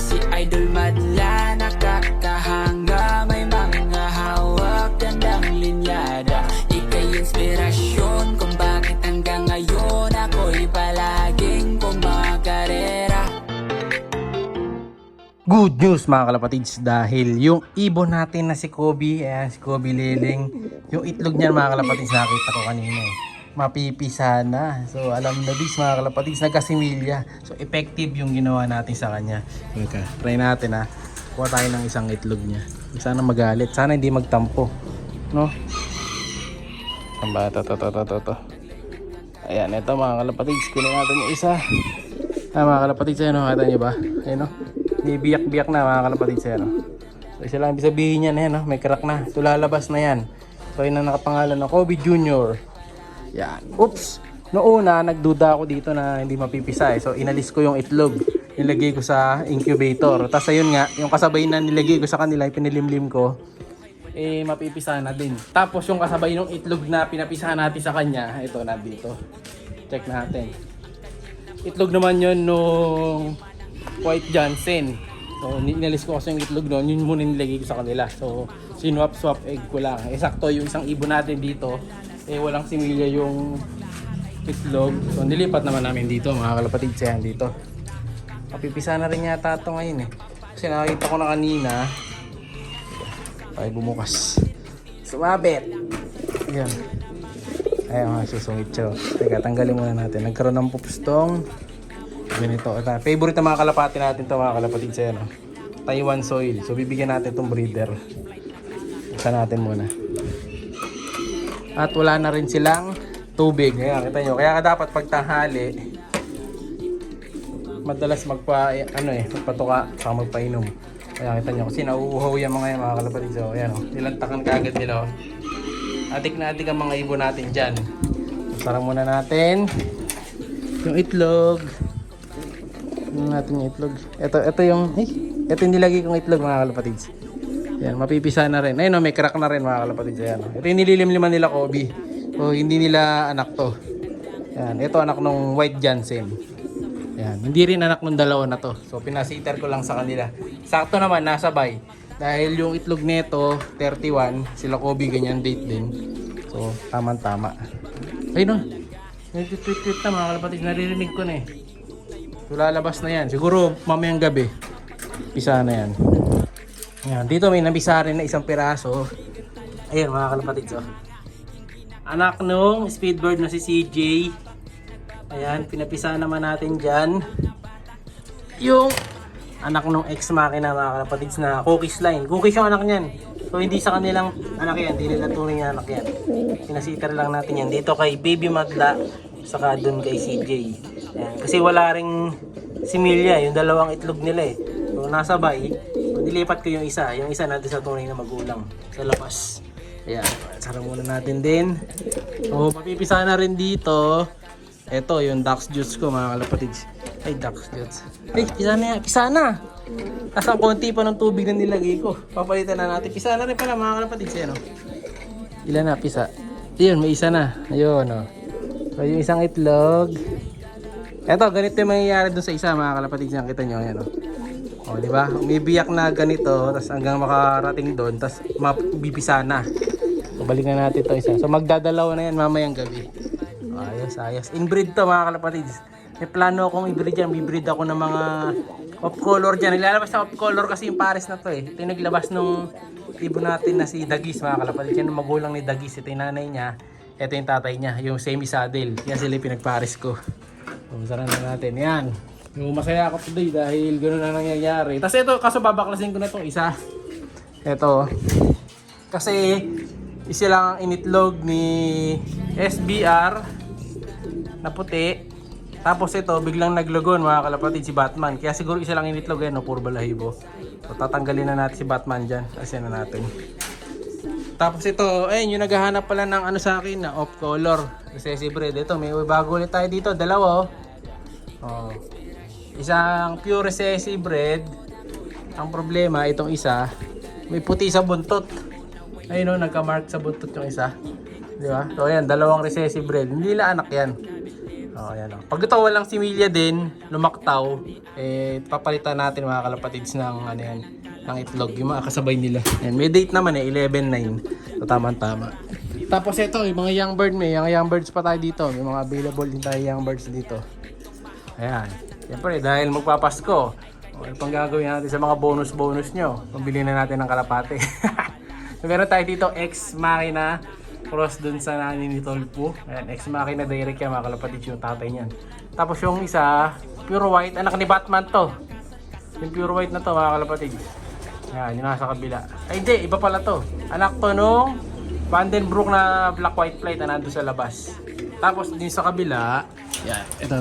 si Idol madla, nakakahanga, may mga hawak, gandang linyada. Ika'y inspirasyon kung bakit hanggang ngayon ako'y palaging kumakarera. Good news mga kalapatids, dahil yung ibon natin na si Kobe, ayan si Kobe Liling, yung itlog niya mga kalapatids nakita ko kanina mapipisa na. So alam na this mga kalapatids, nagkasimilya. So effective yung ginawa natin sa kanya. Okay, try natin ha. Kuha tayo ng isang itlog niya. Sana magalit, sana hindi magtampo, no? To. Ayan, ito mga kalapatids, kunin natin yung isa. Mga kalapatids, ayan o, kata nyo ba? Ayan o, may biyak-biyak na mga kalapatids, ayan o. So isa lang ibig sabihin yan, ayan o, may crack na. Ito lalabas na yan. So yun ang nakapangalan ng Kobe Jr. Yan. Oops! Noong una, nagduda ako dito na hindi mapipisa eh. So inalis ko yung itlog. Nilagay ko sa incubator. Tapos ayun nga, yung kasabay na nilagay ko sa kanila, pinilimlim ko, eh mapipisa na din. Tapos yung kasabay ng itlog na pinapisahan natin sa kanya, ito na dito. Check natin. Itlog naman yun nung White Johnson. So inalis ko kasi yung itlog noon, yun muna nilagay ko sa kanila. So sinwap-swap egg ko lang. Eh sakto yung isang ibon natin dito, eh walang similya yung itlog. So nilipat naman namin dito mga kalapatid, siya dito. Mapipisa na rin yata ito ngayon eh. Kasi nakita ko na kanina, ay bumukas. Sumabit. Ayan. Ayan mga susungit siya. Teka, tanggalin muna natin. Nagkaroon ng pupustong. Ganito. Favorite na mga kalapati natin ito mga kalapatid siya. No? Taiwan soil. So bibigyan natin itong breeder. Isa natin muna. At wala na rin silang tubig. Ayan, kita nyo. Kaya dapat pagtanghali, madalas magpatuka saka magpainom. Kaya kita nyo kasi nauuhaw yung mga kalapatid. So ayan o, nilantakan kagad nila o. Adik na adik ang mga ibon natin dyan. Sarang muna natin yung itlog. Natin yung itlog. Ito yung nilagay kong itlog mga kalapatids. Yan, mapipisa na rin. Ayun o, may crack na rin mga kalapatids. Ayan o. Ito yung nililimliman nila Kobe. So hindi nila anak to. Yan, ito anak nung White Johnson. Yan, hindi rin anak ng dalawa na to. So pinasiter ko lang sa kanila. Sakto naman nasabay. Dahil yung itlog nito 31, sila Kobe ganyan date din. So tama-tama. Ayun no. Nag-tweet na mga kalapatids, naririnig ko na eh. So lalabas na yan. Siguro mamayang gabi. Pisa na yan. Yan, dito may nabisa rin na isang piraso. Ayun mga kalapatids oh. Anak nung speedbird na si CJ. Ayan, pinapisa naman natin dyan yung anak nung ex-makina mga kalapatids na cookies line. Cookies yung anak niyan. So hindi sa kanilang anak yan, hindi nila tunay na anak yan. Pinasiter lang natin yan dito kay Baby Magda, saka dun kay CJ. Ayan, kasi wala ring similya, yung dalawang itlog nila eh. So nasabay, so, nilipat ko yung isa natin sa tunay na magulang sa labas. Ayan, sarang muna natin din. So mapipisa na rin dito. Ito yung Dax Juice ko mga kalapatids. Ay, Dax Juice. Ay, pisa na. Asang konti pa ng tubig na nilagay ko. Papalitan na natin. Pisa na rin pala mga kalapatids. Yan o. Ilan na pisa? Ayun, may isa na. Ayun o. So yung isang itlog. Ito, ganito yung mangyayari dun sa isa mga kalapatids. Yan, kita nyo. Yan o. O, di ba? Umibiyak na ganito. Tapos hanggang makarating doon. Tapos mabibisa na. So, balikan natin ito isa. So magdadalawa na yan mamayang gabi. Ayos. Inbreed to mga kalapatids. May plano akong i-breed yan. Bibreed ako ng mga off-color dyan. Naglalabas na off-color kasi yung pares na to eh. Ito yung naglabas nung ibon natin na si Dagis mga kalapatids. Yan yung magulang ni Dagis. Ito yung nanay niya. Ito yung tatay niya. Yung semi-saddle. Yan sila yung pinagpares ko. Masarap na natin. Yan. Yung masaya ako today dahil gano'n na nangyayari. Tapos ito, kaso babaklasin ko na itong isa. Ito. Kasi isa lang ang initlog ni SBR na puti. Tapos ito biglang naglogon mga kalapatid si Batman. Kaya siguro isa lang initlog no, puro balahibo. So tatanggalin na natin si Batman dyan. Asin na natin. Tapos ito, ayun yung naghahanap pala ng ano sa akin na off color recessive breed. Ito may bago ulit tayo dito, dalawa oh. Isang pure recessive breed. Ang problema itong isa, may puti sa buntot. Ayun nagka-mark sa buntot yung isa. Di ba? So ayan, dalawang recessive breed. Hindi nila anak yan. Ayan, Pag ito walang similya din, lumaktaw, papalitan natin mga kalapatids ng ano yan, ng itlog, yung mga kasabay nila. Ayan, may date naman 11/9. So tama-tama. Tapos ito, yung mga young bird, may young birds pa tayo dito. May mga available din tayo young birds dito. Ayan. Siyempre, dahil magpapasko, ano pang gagawin natin sa mga bonus nyo? Pambili na natin ng kalapate. So, meron tayo dito, Ex Machina, cross dun sa nani ni Tolpo. Ayan, Ex Machina direct yan, mga kalapatids yung tatay niyan. Tapos yung isa, pure white, anak ni Batman to. Yung pure white na to, mga kalapatids. Ayan, yung nasa kabila. Ay, hindi, iba pala to. Anak to nung Vandenbroek na black white flight na nandun sa labas. Tapos din sa kabila, yan, ito.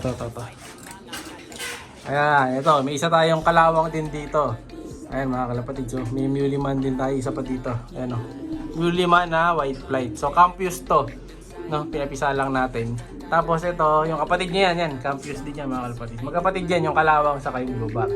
Ayan, ito, may isa tayong kalawang din dito. Ayan mga kalapatids, so, may Muliman din tayo, isa pa dito. Ayan o, Muliman na white flight. So, Campus to, no, pinapisa lang natin. Tapos ito, yung kapatid niya yan, Campus din yan mga kalapatids. Magkapatid yan, yung kalawang sa kayong luba.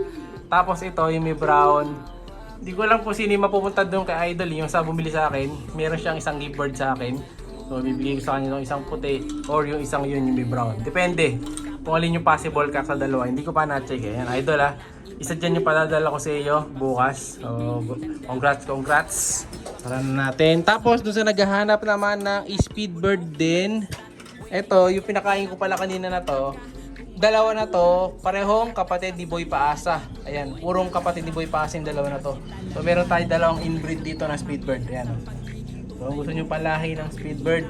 Tapos ito, yung may brown. Hindi ko alam po sino yung mapupunta doon kay Idol, yung sa bumili sa akin. Meron siyang isang gift bird sa akin. So, bibigay ko sa kanya yung isang puti or yung isang yun, yung may brown. Depende kung alin yung possible ka sa dalawa. Hindi ko pa na-check eh. Yan, Idol ah. Isa dyan yung padadala ko sa iyo bukas. So, congrats. Tara na natin. Tapos, doon sa naghahanap naman ng speed bird din. Ito, yung pinakain ko pala kanina na to. Dalawa na to, parehong kapatid ni Boy Paasa. Ayan, purong kapatid ni Boy Paasa yung dalawa na to. So meron tayo dalawang inbreed dito na speedbird. Ayan. So kung gusto nyo palahi ng speedbird,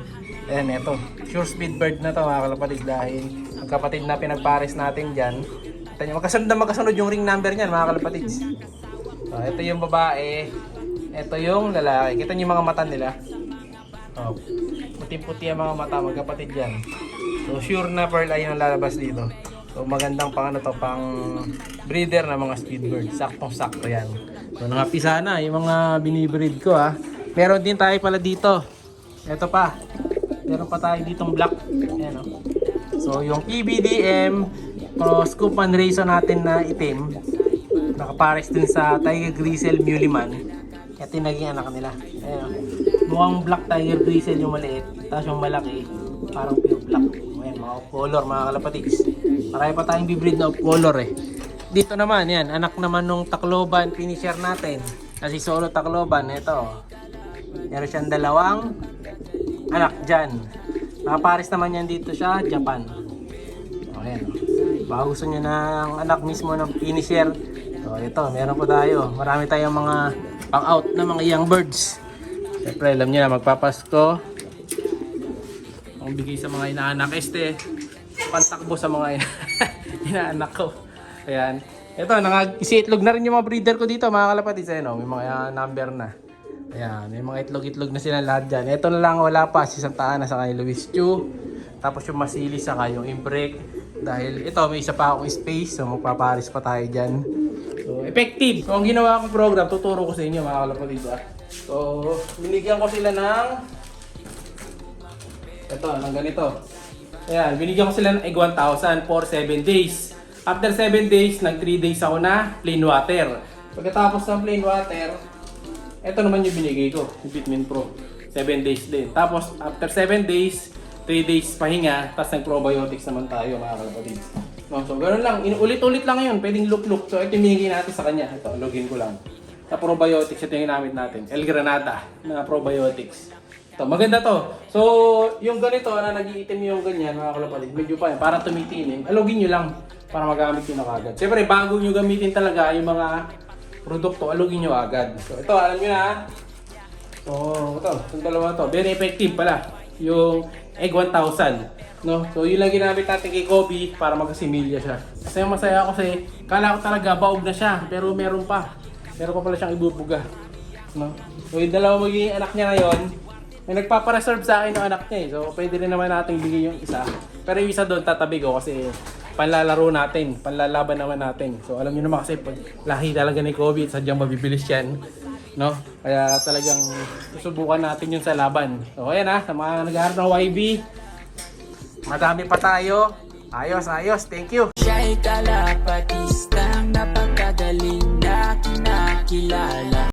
ayan, ito. Sure speedbird na to mga kalapatids dahil ang kapatid na pinagpares natin dyan. Magkasunod yung ring number niyan mga kalapatids. So ito yung babae, ito yung lalaki. Kita nyo yung mga mata nila. Oh, puti-puti ang mga mata, magkapatid yan. So sure na pearl eye ang lalabas dito. So magandang pang breeder na mga speedbird. Saktong-sakto yan. So nangapisa na yung mga binibreed ko ha. Meron din tayo pala dito. Ito pa. Meron pa tayo ditong black. Ayan, oh. So yung PBDM cross Scoopman Raisin natin na itim. Nakapares din sa Tiger Grizzle Muliman. Ito yung naging anak nila. Ayan, oh. Mukhang black Tiger Grizzle yung maliit. Tapos yung malaki parang pure black. Ayan, mga off-color mga kalapatids. Marami pa tayong bibreed na off-color eh. Dito naman, yan, anak naman nung Tacloban finisher natin. Kasi solo Tacloban, ito. Meron siyang dalawang anak dyan. Nakapares naman yan dito sa Japan. O, ayan. Baka gusto nyo ng anak mismo ng finisher. So, ito, meron po tayo. Marami tayong mga pang-out na mga young birds. Siyempre, alam nyo na, magpapasko. Ang bigay sa mga inaanak. Pantakbo sa mga inaanak ko. Ayan. Ito, isiitlog na rin yung mga breeder ko dito, mga kalapatids. Ayan, may mga number na. Ayan, may mga itlog-itlog na sila lahat dyan. Ito na lang wala pa, si Santa Ana sa kay Luis Chu. Tapos yung Masili sa kayong Imbrek. Dahil ito, may isa pa akong space. So, magpaparis pa tayo dyan. So, effective. So, ang ginawa kong program, tuturo ko sa inyo, mga kalapatids. So, binigyan ko sila ng ito, ng ganito. Ayan, binigyan ko sila ng egg 1,000 for 7 days. After 7 days, nag 3 days ako na plain water. Pagkatapos ng plain water, ito naman yung binigay ko, yung Vitamin Pro. 7 days din. Tapos, after 7 days, 3 days pahinga, tapos nag-probiotics naman tayo mga kalapatids. No, so, ganoon lang. Ulit-ulit lang yun. Pwedeng look-look. So, ito yung binigay natin sa kanya. Ito, login ko lang. Sa probiotics, ito yung ginamit natin. El Granada na probiotics. Ito, maganda to. So, yung ganito na nag-iitim yung ganyan, mga kalapatids, medyo pa yan, parang tumitinim. Alogin nyo lang para magamit nyo na agad. Siyempre, bago nyo gamitin talaga yung mga produkto, alogin nyo agad. So, ito, alam nyo na. So, ito, itong dalawa to. Very effective pala. Yung egg 1,000. No? So, yun lang ginamit natin kay Kobe para magkasimilya siya. Kasi masaya ako kasi, kala ko talaga baog na siya, pero meron pa. Meron pa pala siyang ibubuga. No? So, yung dalawa magiging anak niya ngayon, may nagpapareserve sa akin yung anak niya eh. So, pwede rin naman natin bigay yung isa. Pero yung isa doon, tatabi ko kasi panlalaro natin, panlalaban naman natin. So, alam niyo naman kasi pag lahi talaga ni Kobe, sadyang mabibilis yan. No? Kaya talagang susubukan natin yung sa laban. So, ayan ha, sa mga nag-aaral ng YB, madami pa tayo. Ayos. Thank you. Siya'y kalapatistang napakagaling na kinakilala.